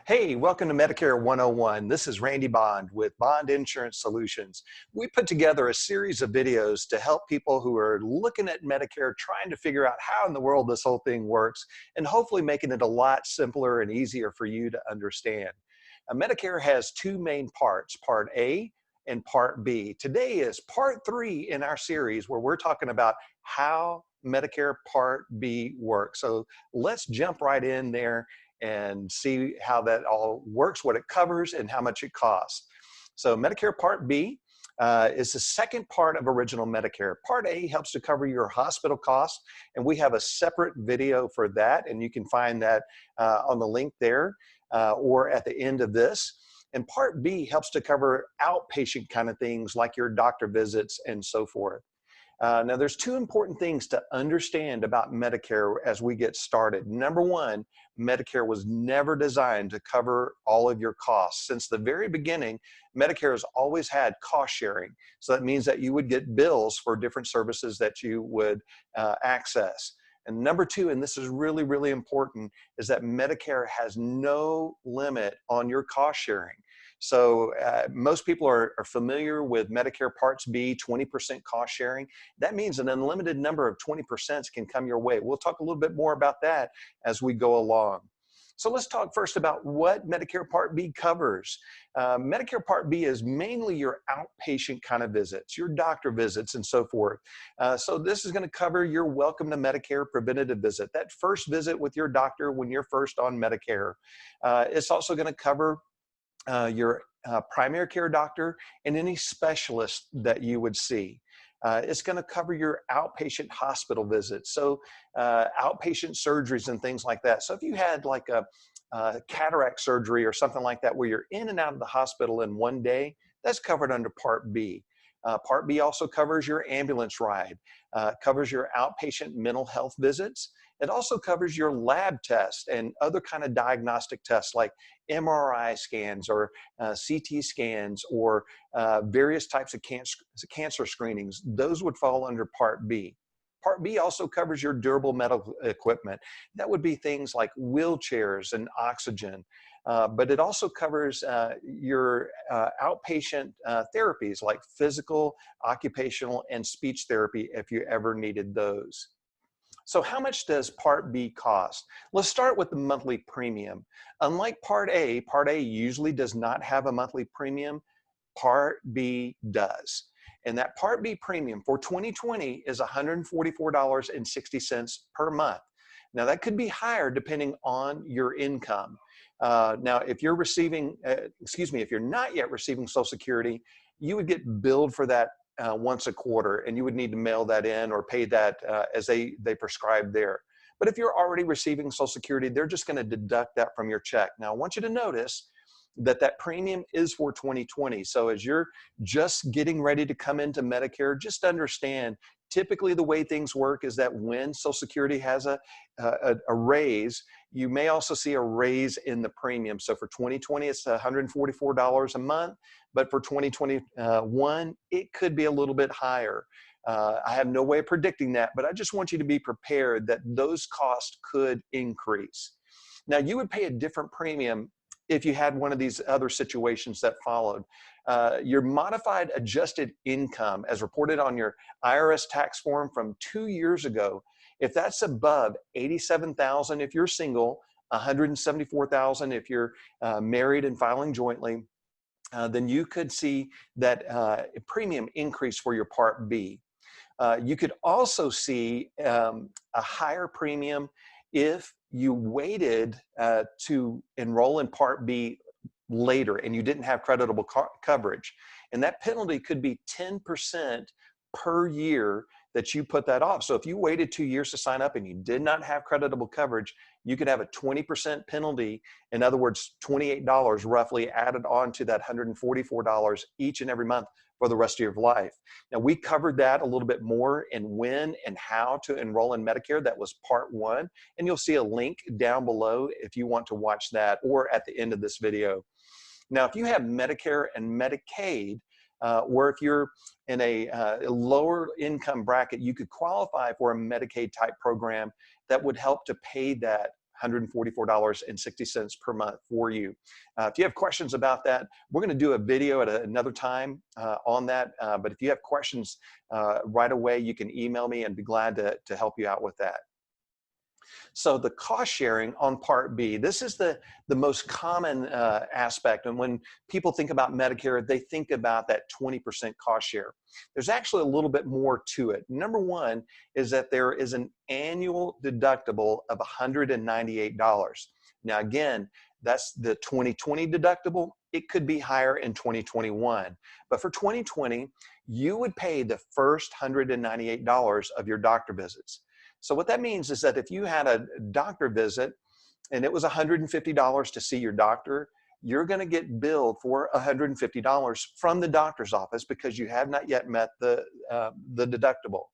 Hey, welcome to Medicare 101. This is Randy Bond with Bond Insurance Solutions. We put together a series of videos to help people who are looking at Medicare, trying to figure out how in the world this whole thing works, and hopefully making it a lot simpler and easier for you to understand. Medicare has two main parts, Part A and Part B. Today is Part 3 in our series where we're talking about how Medicare Part B works. So let's jump right in there and see how that all works, what it covers, and how much it costs. So Medicare Part B is the second part of original Medicare. Part A helps to cover your hospital costs, and we have a separate video for that, and you can find that on the link there or at the end of this. And Part B helps to cover outpatient kind of things like your doctor visits and so forth. Now, there's two important things to understand about Medicare as we get started. Number one, Medicare was never designed to cover all of your costs. Since the very beginning, Medicare has always had cost sharing. So that means that you would get bills for different services that you would access. And number two, and this is really, really important, is that Medicare has no limit on your cost sharing. So most people are familiar with Medicare Parts B, 20% cost sharing. That means an unlimited number of 20% can come your way. We'll talk a little bit more about that as we go along. So let's talk first about what Medicare Part B covers. Medicare Part B is mainly your outpatient kind of visits, your doctor visits and so forth. So this is going to cover your Welcome to Medicare preventative visit, that first visit with your doctor when you're first on Medicare. It's also going to cover your primary care doctor and any specialist that you would see. It's going to cover your outpatient hospital visits, so outpatient surgeries and things like that. So if you had like a cataract surgery or something like that where you're in and out of the hospital in one day, that's covered under Part B. Part B also covers your ambulance ride, covers your outpatient mental health visits. It also covers your lab tests and other kind of diagnostic tests like MRI scans or CT scans or various types of cancer screenings. Those would fall under Part B. Part B also covers your durable medical equipment. That would be things like wheelchairs and oxygen. But it also covers your outpatient therapies like physical, occupational, and speech therapy if you ever needed those. So how much does Part B cost? Let's start with the monthly premium. Unlike Part A usually does not have a monthly premium. Part B does. And that Part B premium for 2020 is $144.60 per month. Now that could be higher depending on your income. Now, if you're receiving, if you're not yet receiving Social Security, you would get billed for that once a quarter, and you would need to mail that in or pay that as they prescribe there. But if you're already receiving Social Security, they're just going to deduct that from your check. Now, I want you to notice that that premium is for 2020. So as you're just getting ready to come into Medicare, just understand typically the way things work is that when Social Security has a raise, you may also see a raise in the premium. So for 2020, it's $144 a month, but for 2021, it could be a little bit higher. I have no way of predicting that, but I just want you to be prepared that those costs could increase. Now, you would pay a different premium if you had one of these other situations that followed. Your modified adjusted income as reported on your IRS tax form from 2 years ago, if that's above $87,000 if you're single, $174,000 if you're married and filing jointly, then you could see that premium increase for your Part B. You could also see a higher premium if you waited to enroll in Part B later and you didn't have creditable coverage. And that penalty could be 10% per year that you put that off. So if you waited 2 years to sign up and you did not have creditable coverage, you could have a 20% penalty. In other words, $28 roughly added on to that $144 each and every month for the rest of your life. Now, we covered that a little bit more in when and how to enroll in Medicare. That was Part 1. And you'll see a link down below if you want to watch that, or at the end of this video. Now, if you have Medicare and Medicaid, or if you're in a lower income bracket, you could qualify for a Medicaid type program that would help to pay that $144.60 per month for you. If you have questions about that, we're going to do a video at another time on that. But if you have questions right away, you can email me and be glad to help you out with that. So the cost sharing on Part B, this is the most common aspect. And when people think about Medicare, they think about that 20% cost share. There's actually a little bit more to it. Number one is that there is an annual deductible of $198. Now, again, that's the 2020 deductible. It could be higher in 2021. But for 2020, you would pay the first $198 of your doctor visits. So what that means is that if you had a doctor visit and it was $150 to see your doctor, you're going to get billed for $150 from the doctor's office because you have not yet met the deductible.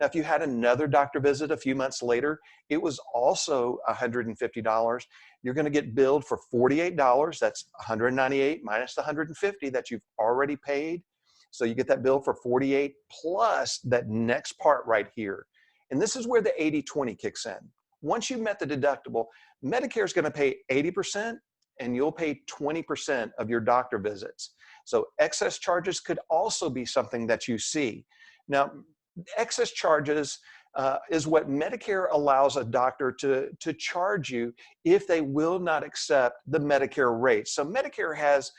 Now, if you had another doctor visit a few months later, it was also $150. You're going to get billed for $48. That's $198 minus the $150 that you've already paid. So you get that bill for $48 plus that next part right here. And this is where the 80-20 kicks in. Once you've met the deductible, Medicare is going to pay 80% and you'll pay 20% of your doctor visits. So excess charges could also be something that you see. Now, excess charges is what Medicare allows a doctor to charge you if they will not accept the Medicare rate. So Medicare has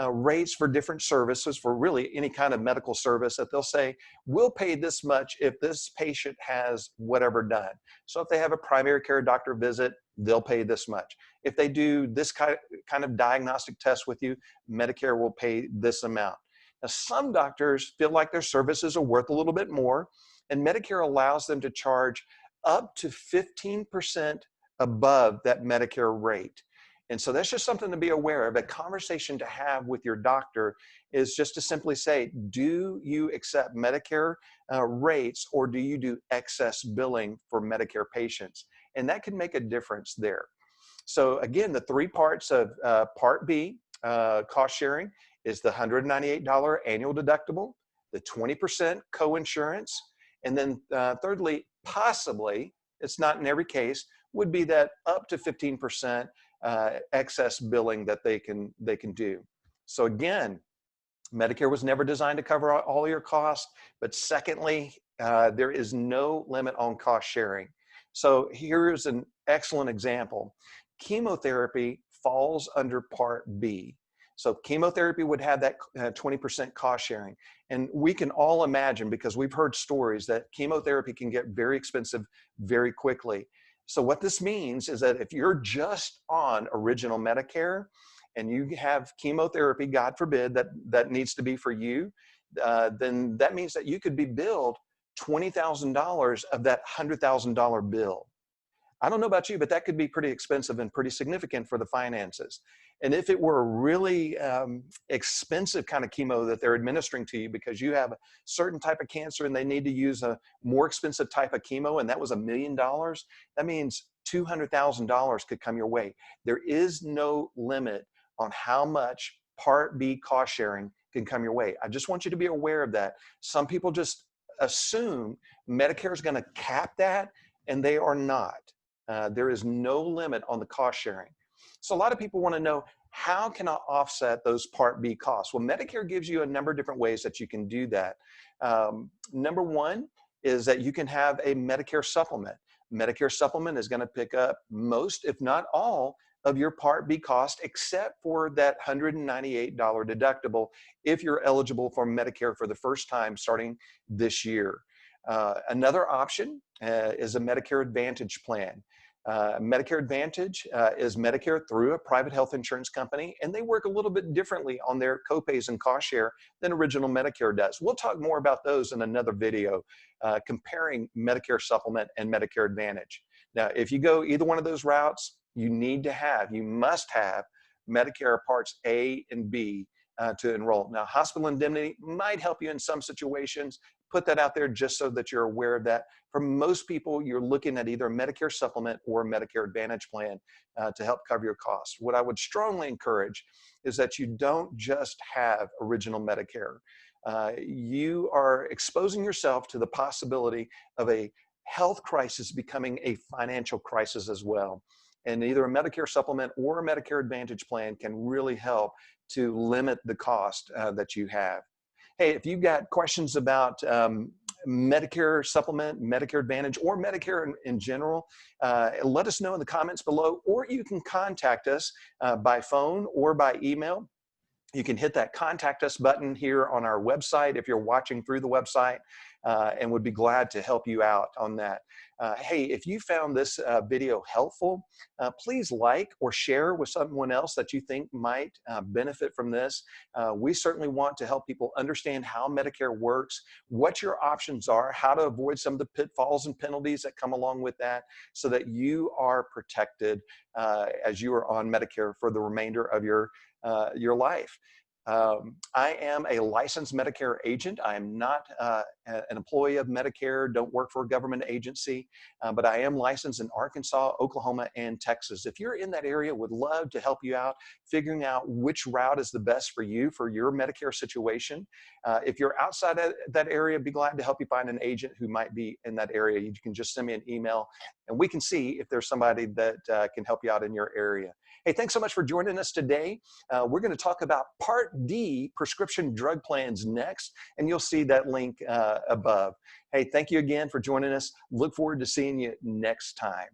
rates for different services, for really any kind of medical service, that they'll say, we'll pay this much if this patient has whatever done. So if they have a primary care doctor visit, they'll pay this much. If they do this kind of diagnostic test with you, Medicare will pay this amount. Now, some doctors feel like their services are worth a little bit more, and Medicare allows them to charge up to 15% above that Medicare rate. And so that's just something to be aware of. A conversation to have with your doctor is just to simply say, do you accept Medicare rates, or do you do excess billing for Medicare patients? And that can make a difference there. So again, the three parts of Part B cost sharing is the $198 annual deductible, the 20% coinsurance, and then thirdly, possibly, it's not in every case, would be that up to 15% excess billing that they can do. So again, Medicare was never designed to cover all your costs, but secondly, there is no limit on cost sharing. So here's an excellent example. Chemotherapy falls under Part B. So chemotherapy would have that 20% cost sharing. And we can all imagine, because we've heard stories, that chemotherapy can get very expensive very quickly. So what this means is that if you're just on original Medicare and you have chemotherapy, God forbid that needs to be for you, then that means that you could be billed $20,000 of that $100,000 bill. I don't know about you, but that could be pretty expensive and pretty significant for the finances. And if it were a really expensive kind of chemo that they're administering to you because you have a certain type of cancer and they need to use a more expensive type of chemo, and that was $1 million, that means $200,000 could come your way. There is no limit on how much Part B cost sharing can come your way. I just want you to be aware of that. Some people just assume Medicare is going to cap that, and they are not. There is no limit on the cost sharing. So a lot of people want to know, how can I offset those Part B costs? Well, Medicare gives you a number of different ways that you can do that. Number one is that you can have a Medicare supplement. Medicare supplement is going to pick up most, if not all, of your Part B cost, except for that $198 deductible if you're eligible for Medicare for the first time starting this year. Another option is a Medicare Advantage plan. Medicare Advantage is Medicare through a private health insurance company, and they work a little bit differently on their copays and cost share than original Medicare does. We'll talk more about those in another video, comparing Medicare Supplement and Medicare Advantage. Now, if you go either one of those routes, you must have Medicare Parts A and B to enroll. Now, hospital indemnity might help you in some situations. Put that out there just so that you're aware of that. For most people, you're looking at either a Medicare supplement or a Medicare Advantage plan to help cover your costs. What I would strongly encourage is that you don't just have original Medicare. You are exposing yourself to the possibility of a health crisis becoming a financial crisis as well. And either a Medicare supplement or a Medicare Advantage plan can really help to limit the cost that you have. Hey, if you've got questions about Medicare supplement, Medicare Advantage, or Medicare in general, let us know in the comments below, or you can contact us by phone or by email. You can hit that contact us button here on our website if you're watching through the website, and would be glad to help you out on that. Hey, if you found this video helpful, please like or share with someone else that you think might benefit from this. We certainly want to help people understand how Medicare works, what your options are, how to avoid some of the pitfalls and penalties that come along with that, so that you are protected as you are on Medicare for the remainder of your life. I am a licensed Medicare agent. I am not an employee of Medicare, don't work for a government agency, but I am licensed in Arkansas, Oklahoma, and Texas. If you're in that area, would love to help you out figuring out which route is the best for you for your Medicare situation. If you're outside of that area, be glad to help you find an agent who might be in that area. You can just send me an email and we can see if there's somebody that can help you out in your area. Hey, thanks so much for joining us today. We're going to talk about Part D prescription drug plans next, and you'll see that link above. Hey, thank you again for joining us. Look forward to seeing you next time.